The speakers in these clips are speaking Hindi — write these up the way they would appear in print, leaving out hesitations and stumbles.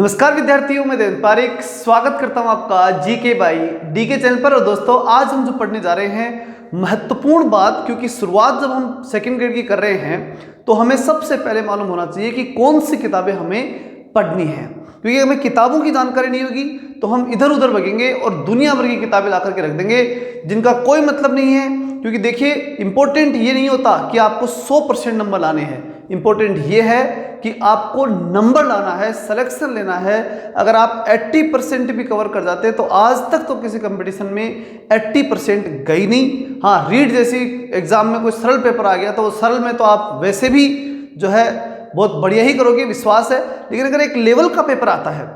नमस्कार विद्यार्थियों, मैं देवेंद्र पारिक स्वागत करता हूं आपका जीके बाई डीके चैनल पर। और दोस्तों, आज हम जो पढ़ने जा रहे हैं महत्वपूर्ण बात, क्योंकि शुरुआत जब हम सेकंड ग्रेड की कर रहे हैं तो हमें सबसे पहले मालूम होना चाहिए कि कौन सी किताबें हमें पढ़नी है। क्योंकि हमें किताबों की जानकारी नहीं होगी तो हम इधर उधर भगेंगे और दुनिया भर की किताबें ला करके रख देंगे जिनका कोई मतलब नहीं है। क्योंकि देखिए, इंपॉर्टेंट ये नहीं होता कि आपको 100% नंबर लाने हैं, इंपॉर्टेंट ये है कि आपको नंबर लाना है, सिलेक्शन लेना है। अगर आप 80% भी कवर कर जाते हैं तो आज तक तो किसी कंपटीशन में 80% गई नहीं। हाँ, रीड जैसी एग्जाम में कोई सरल पेपर आ गया तो वो सरल में तो आप वैसे भी जो है बहुत बढ़िया ही करोगे, विश्वास है। लेकिन अगर एक लेवल का पेपर आता है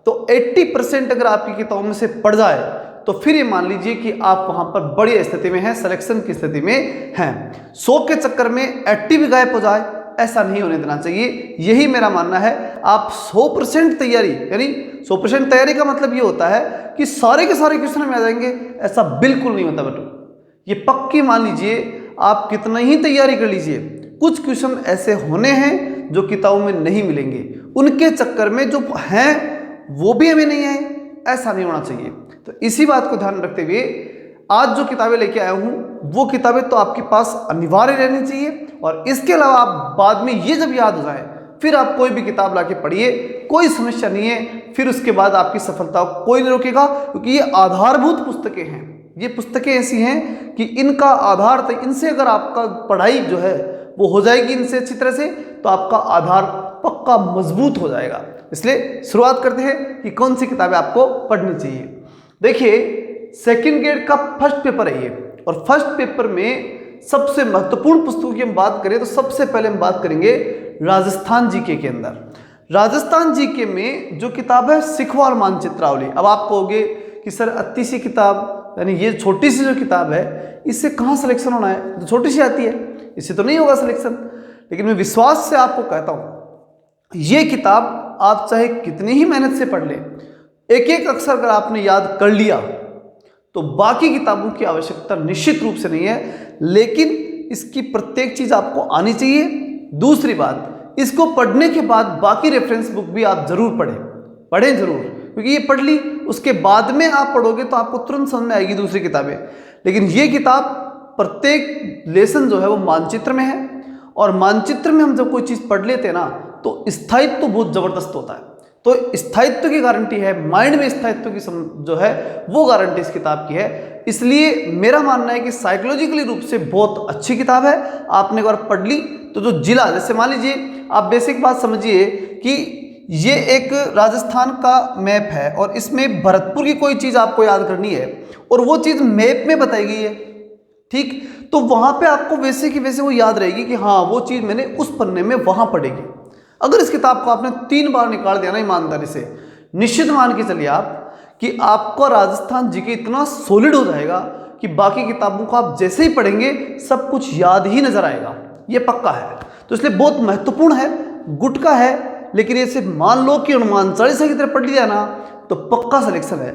तो 80% अगर आपकी किताबों में से पड़ जाए तो फिर ये मान लीजिए कि आप वहां पर बड़ी स्थिति में हैं, सिलेक्शन की स्थिति में हैं। 100 के चक्कर में 80 भी गायब हो जाए, ऐसा नहीं होने देना चाहिए। यही मेरा मानना है। आप 100% तैयारी, यानी 100% तैयारी का मतलब ये होता है कि सारे के सारे क्वेश्चन में आ जाएंगे, ऐसा बिल्कुल नहीं होता बेटो। ये पक्की मान लीजिए, आप कितना ही तैयारी कर लीजिए, कुछ क्वेश्चन ऐसे होने हैं जो किताबों में नहीं मिलेंगे, उनके चक्कर में जो हैं वो भी हमें नहीं आए, ऐसा नहीं होना चाहिए। तो इसी बात को ध्यान रखते हुए आज जो किताबें लेके आया हूं वो किताबें तो आपके पास अनिवार्य रहनी चाहिए। और इसके अलावा आप बाद में ये जब याद हो जाए फिर आप कोई भी किताब लाके पढ़िए, कोई समस्या नहीं है। फिर उसके बाद आपकी सफलता को कोई नहीं रोकेगा, क्योंकि ये आधारभूत पुस्तकें हैं। ये पुस्तकें ऐसी हैं कि इनका आधार तक, इनसे अगर आपका पढ़ाई जो है वो हो जाएगी इनसे अच्छी तरह से, तो आपका आधार पक्का मजबूत हो जाएगा। इसलिए शुरुआत करते हैं कि कौन सी किताबें आपको पढ़नी चाहिए। देखिए, सेकंड ग्रेड का फर्स्ट पेपर है ये, और फर्स्ट पेपर में सबसे महत्वपूर्ण पुस्तकों की हम बात करें तो सबसे पहले हम बात करेंगे राजस्थान जीके के अंदर। राजस्थान जीके में जो किताब है सिखवार मानचित्रावली। अब आप कहोगे कि सर अति सी किताब, यानी ये छोटी सी जो किताब है, इससे कहाँ सिलेक्शन होना है, तो छोटी सी आती है, इससे तो नहीं होगा सिलेक्शन। लेकिन मैं विश्वास से आपको कहता हूँ, ये किताब आप चाहे कितनी ही मेहनत से पढ़ लें, एक एक अक्षर अगर आपने याद कर लिया तो बाकी किताबों की आवश्यकता निश्चित रूप से नहीं है। लेकिन इसकी प्रत्येक चीज आपको आनी चाहिए। दूसरी बात, इसको पढ़ने के बाद बाकी रेफरेंस बुक भी आप जरूर पढ़ें जरूर, क्योंकि ये पढ़ ली उसके बाद में आप पढ़ोगे तो आपको तुरंत समझ में आएगी दूसरी किताबें। लेकिन ये किताब प्रत्येक लेसन जो है वो मानचित्र में है, और मानचित्र में हम जब कोई चीज पढ़ लेते हैं ना तो स्थायित्व बहुत जबरदस्त होता है। तो स्थायित्व की गारंटी है, माइंड में स्थायित्व की जो है वो गारंटी इस किताब की है। इसलिए मेरा मानना है कि साइकोलॉजिकली रूप से बहुत अच्छी किताब है। आपने एक बार पढ़ ली तो जो जिला, जैसे मान लीजिए आप बेसिक बात समझिए कि ये एक राजस्थान का मैप है और इसमें भरतपुर की कोई चीज़ आपको याद करनी है और वो चीज़ मैप में बताई गई है, ठीक, तो वहाँ पे आपको वैसे की वैसे वो याद रहेगी कि हाँ वो चीज़ मैंने उस पन्ने में वहाँ पढ़ेगी। अगर इस किताब को आपने 3 बार निकाल दिया ना ईमानदारी से, निश्चित मान के चलिए आप कि आपका राजस्थान जीके इतना सॉलिड हो जाएगा कि बाकी किताबों को आप जैसे ही पढ़ेंगे सब कुछ याद ही नजर आएगा, ये पक्का है। तो इसलिए बहुत महत्वपूर्ण है, गुटका है, लेकिन ये सिर्फ मान लो कि अनुमान 40 की तरह पढ़ लिया ना तो पक्का सिलेक्शन है।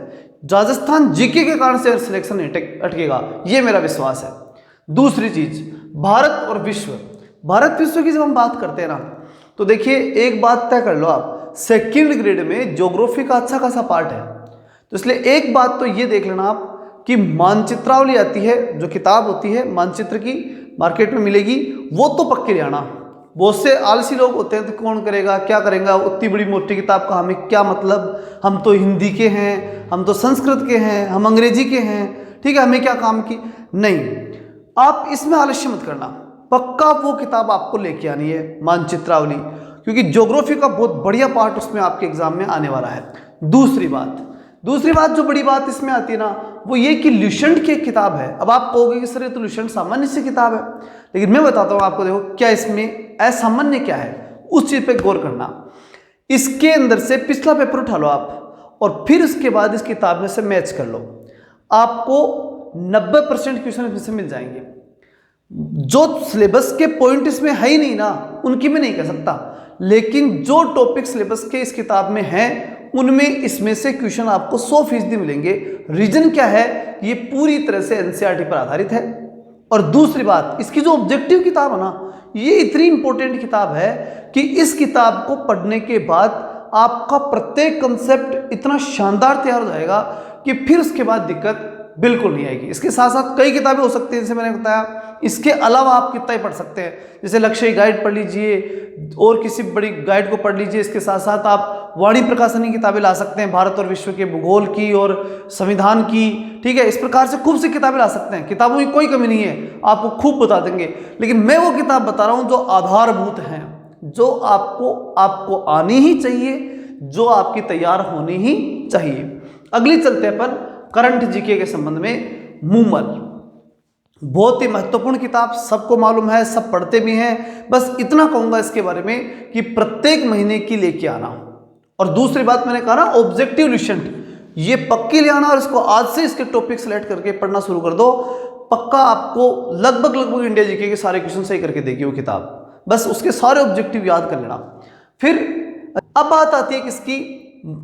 राजस्थान जीके के कारण से सिलेक्शन अटकेगा, ये मेरा विश्वास है। दूसरी चीज, भारत और विश्व। भारत विश्व की जब हम बात करते हैं ना तो देखिए, एक बात तय कर लो आप, सेकंड ग्रेड में ज्योग्राफी का अच्छा खासा पार्ट है। तो इसलिए एक बात तो ये देख लेना आप कि मानचित्रावली आती है, जो किताब होती है मानचित्र की, मार्केट में मिलेगी, वो तो पक्के ले आना। बहुत से आलसी लोग होते हैं तो कौन करेगा, क्या करेगा, उतनी बड़ी मोटी किताब का हमें क्या मतलब, हम तो हिंदी के हैं, हम तो संस्कृत के हैं, हम अंग्रेजी के हैं, ठीक है, हमें क्या काम की। नहीं, आप इसमें आलस्य मत करना, पक्का वो किताब आपको लेके आनी है मानचित्रावली, क्योंकि ज्योग्राफी का बहुत बढ़िया पार्ट उसमें आपके एग्जाम में आने वाला है। दूसरी बात जो बड़ी बात इसमें आती है ना वो ये कि ल्यूसेंट की एक किताब है। अब आप कहोगे कि सर ये तो ल्यूसेंट सामान्य सी किताब है, लेकिन मैं बताता हूँ आपको, देखो क्या इसमें असामान्य क्या है, उस चीज पे गौर करना। इसके अंदर से पिछला पेपर उठा लो आप और फिर उसके बाद इस किताब में से मैच कर लो, आपको 90% क्वेश्चन इसमें से मिल जाएंगे। जो सिलेबस के पॉइंट इसमें है ही नहीं ना उनकी मैं नहीं कह सकता, लेकिन जो टॉपिक सिलेबस के इस किताब में हैं उनमें इसमें से क्वेश्चन आपको 100% मिलेंगे। रीजन क्या है, ये पूरी तरह से एनसीईआरटी पर आधारित है। और दूसरी बात, इसकी जो ऑब्जेक्टिव किताब है ना, ये इतनी इंपॉर्टेंट किताब है कि इस किताब को पढ़ने के बाद आपका प्रत्येक कंसेप्ट इतना शानदार तैयार हो जाएगा कि फिर उसके बाद दिक्कत बिल्कुल नहीं आएगी। इसके साथ साथ कई किताबें हो सकती हैं, जैसे मैंने बताया। इसके अलावा आप कितना ही पढ़ सकते हैं, जैसे लक्ष्य गाइड पढ़ लीजिए और किसी बड़ी गाइड को पढ़ लीजिए। इसके साथ साथ आप वाणी प्रकाशन की किताबें ला सकते हैं, भारत और विश्व के भूगोल की और संविधान की, ठीक है। इस प्रकार से खूब सी किताबें ला सकते हैं, किताबों की कोई कमी नहीं है, आपको खूब बता देंगे। लेकिन मैं वो किताब बता रहा हूँ जो आधारभूत हैं, जो आपको आनी ही चाहिए, जो आपकी तैयार होनी ही चाहिए। अगली चलते हैं अपन करंट जीके के संबंध में। मूमल बहुत ही महत्वपूर्ण किताब, सबको मालूम है, सब पढ़ते भी हैं। बस इतना कहूंगा इसके बारे में कि प्रत्येक महीने की लेके आना, और दूसरी बात मैंने कहा ना ऑब्जेक्टिव लिस्टेंट, ये पक्की ले आना और इसको आज से इसके टॉपिक सेलेक्ट करके पढ़ना शुरू कर दो। पक्का आपको लगभग इंडिया जीके के सारे क्वेश्चन सही करके देगी वो किताब। बस उसके सारे ऑब्जेक्टिव याद कर लेना। फिर अब बात आती है किसकी,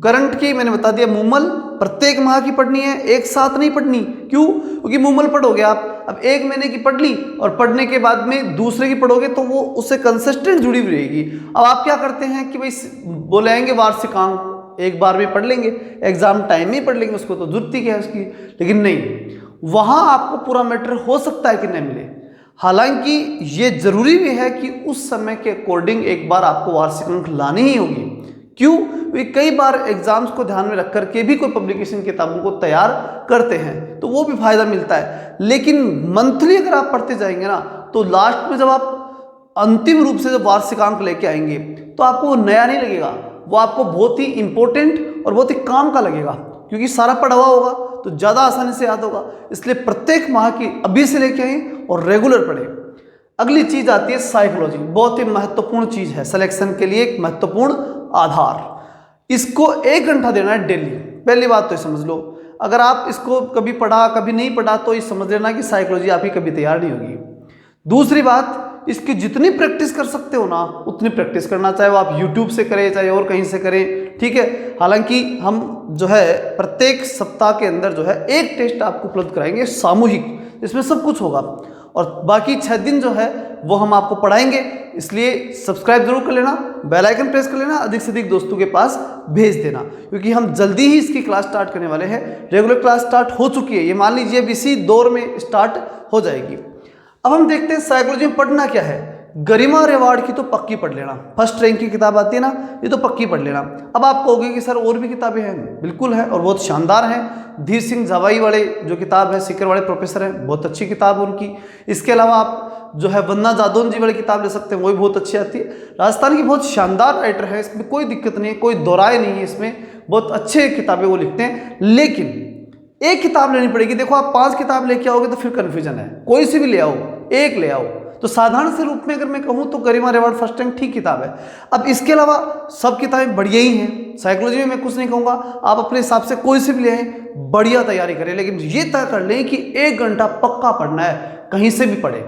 करंट की। मैंने बता दिया मूमल प्रत्येक माह की पढ़नी है, एक साथ नहीं पढ़नी। क्यों? क्योंकि मूमल पढ़ोगे आप, अब एक महीने की पढ़ ली और पढ़ने के बाद में दूसरे की पढ़ोगे तो वो उससे कंसिस्टेंट जुड़ी हुई रहेगी। अब आप क्या करते हैं कि भाई बोले आएंगे वार्षिकांक एक बार में पढ़ लेंगे, एग्जाम टाइम में ही पढ़ लेंगे, उसको तो जरूरत ही क्या है उसकी। लेकिन नहीं, वहां आपको पूरा मैटर हो सकता है कि नहीं मिले। हालांकि ये जरूरी भी है कि उस समय के अकॉर्डिंग एक बार आपको वार्षिकांक लानी ही होगी। क्यों? वे कई बार एग्जाम्स को ध्यान में रख करके भी कोई पब्लिकेशन किताबों को तैयार करते हैं, तो वो भी फायदा मिलता है। लेकिन मंथली अगर आप पढ़ते जाएंगे ना, तो लास्ट में जब आप अंतिम रूप से जब वार्षिकांक लेके आएंगे तो आपको वो नया नहीं लगेगा, वो आपको बहुत ही इंपॉर्टेंट और बहुत ही काम का लगेगा, क्योंकि सारा पढ़ा हुआ होगा तो ज़्यादा आसानी से याद होगा। इसलिए प्रत्येक माह की अभी से लेके आए और रेगुलर पढ़ें। अगली चीज आती है साइकोलॉजी, बहुत ही महत्वपूर्ण चीज है, सिलेक्शन के लिए एक महत्वपूर्ण आधार। इसको 1 घंटा देना है डेली। पहली बात तो समझ लो, अगर आप इसको कभी पढ़ा कभी नहीं पढ़ा तो ये समझ लेना कि साइकोलॉजी आपकी कभी तैयार नहीं होगी। दूसरी बात, इसकी जितनी प्रैक्टिस कर सकते हो ना उतनी प्रैक्टिस करना, चाहे वो आप यूट्यूब से करें चाहे और कहीं से करें, ठीक है। हालांकि हम जो है प्रत्येक सप्ताह के अंदर जो है एक टेस्ट आपको उपलब्ध कराएंगे सामूहिक, इसमें सब कुछ होगा, और बाकी 6 दिन जो है वो हम आपको पढ़ाएंगे। इसलिए सब्सक्राइब जरूर कर लेना, बेल आइकन प्रेस कर लेना, अधिक से अधिक दोस्तों के पास भेज देना, क्योंकि हम जल्दी ही इसकी क्लास स्टार्ट करने वाले हैं। रेगुलर क्लास स्टार्ट हो चुकी है, ये मान लीजिए अब इसी दौर में स्टार्ट हो जाएगी। अब हम देखते हैं साइकोलॉजी में पढ़ना क्या है। गरिमा रिवार्ड की तो पक्की पढ़ लेना, फर्स्ट रैंक की किताब आती है ना, ये तो पक्की पढ़ लेना। अब आप कहोगे कि सर और भी किताबें हैं, बिल्कुल है और बहुत शानदार हैं। धीर सिंह जवाई वाले जो किताब है, सीकर वाले प्रोफेसर हैं, बहुत अच्छी किताब है उनकी। इसके अलावा आप जो है वंदना जादौन जी वाली किताब ले सकते हैं, वो भी बहुत अच्छी आती है। राजस्थान की बहुत शानदार राइटर है, इसमें कोई दिक्कत नहीं है, कोई दोराय नहीं है, इसमें बहुत अच्छे किताबें वो लिखते हैं। लेकिन एक किताब लेनी पड़ेगी। देखो आप 5 किताब लेके आओगे तो फिर कन्फ्यूजन है, कोई सी भी ले आओ, एक ले आओ। तो साधारण से रूप में अगर मैं कहूँ तो गरिमा रिवार्ड फर्स्ट रैंक ठीक किताब है। अब इसके अलावा सब किताबें बढ़िया ही हैं, साइकोलॉजी में मैं कुछ नहीं कहूँगा, आप अपने हिसाब से कोई से भी ले आए, बढ़िया तैयारी करें, लेकिन ये तय कर लें कि 1 घंटा पक्का पढ़ना है, कहीं से भी पढ़े।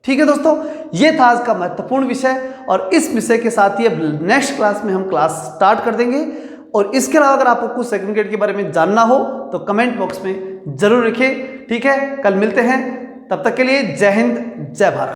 ठीक है दोस्तों, ये था आज का महत्वपूर्ण विषय, और इस विषय के साथ ही अब नेक्स्ट क्लास में हम क्लास स्टार्ट कर देंगे। और इसके अलावा अगर आपको कुछ सेकंड ग्रेड के बारे में जानना हो तो कमेंट बॉक्स में जरूर लिखें। ठीक है, कल मिलते हैं, तब तक के लिए जय हिंद जय भारत।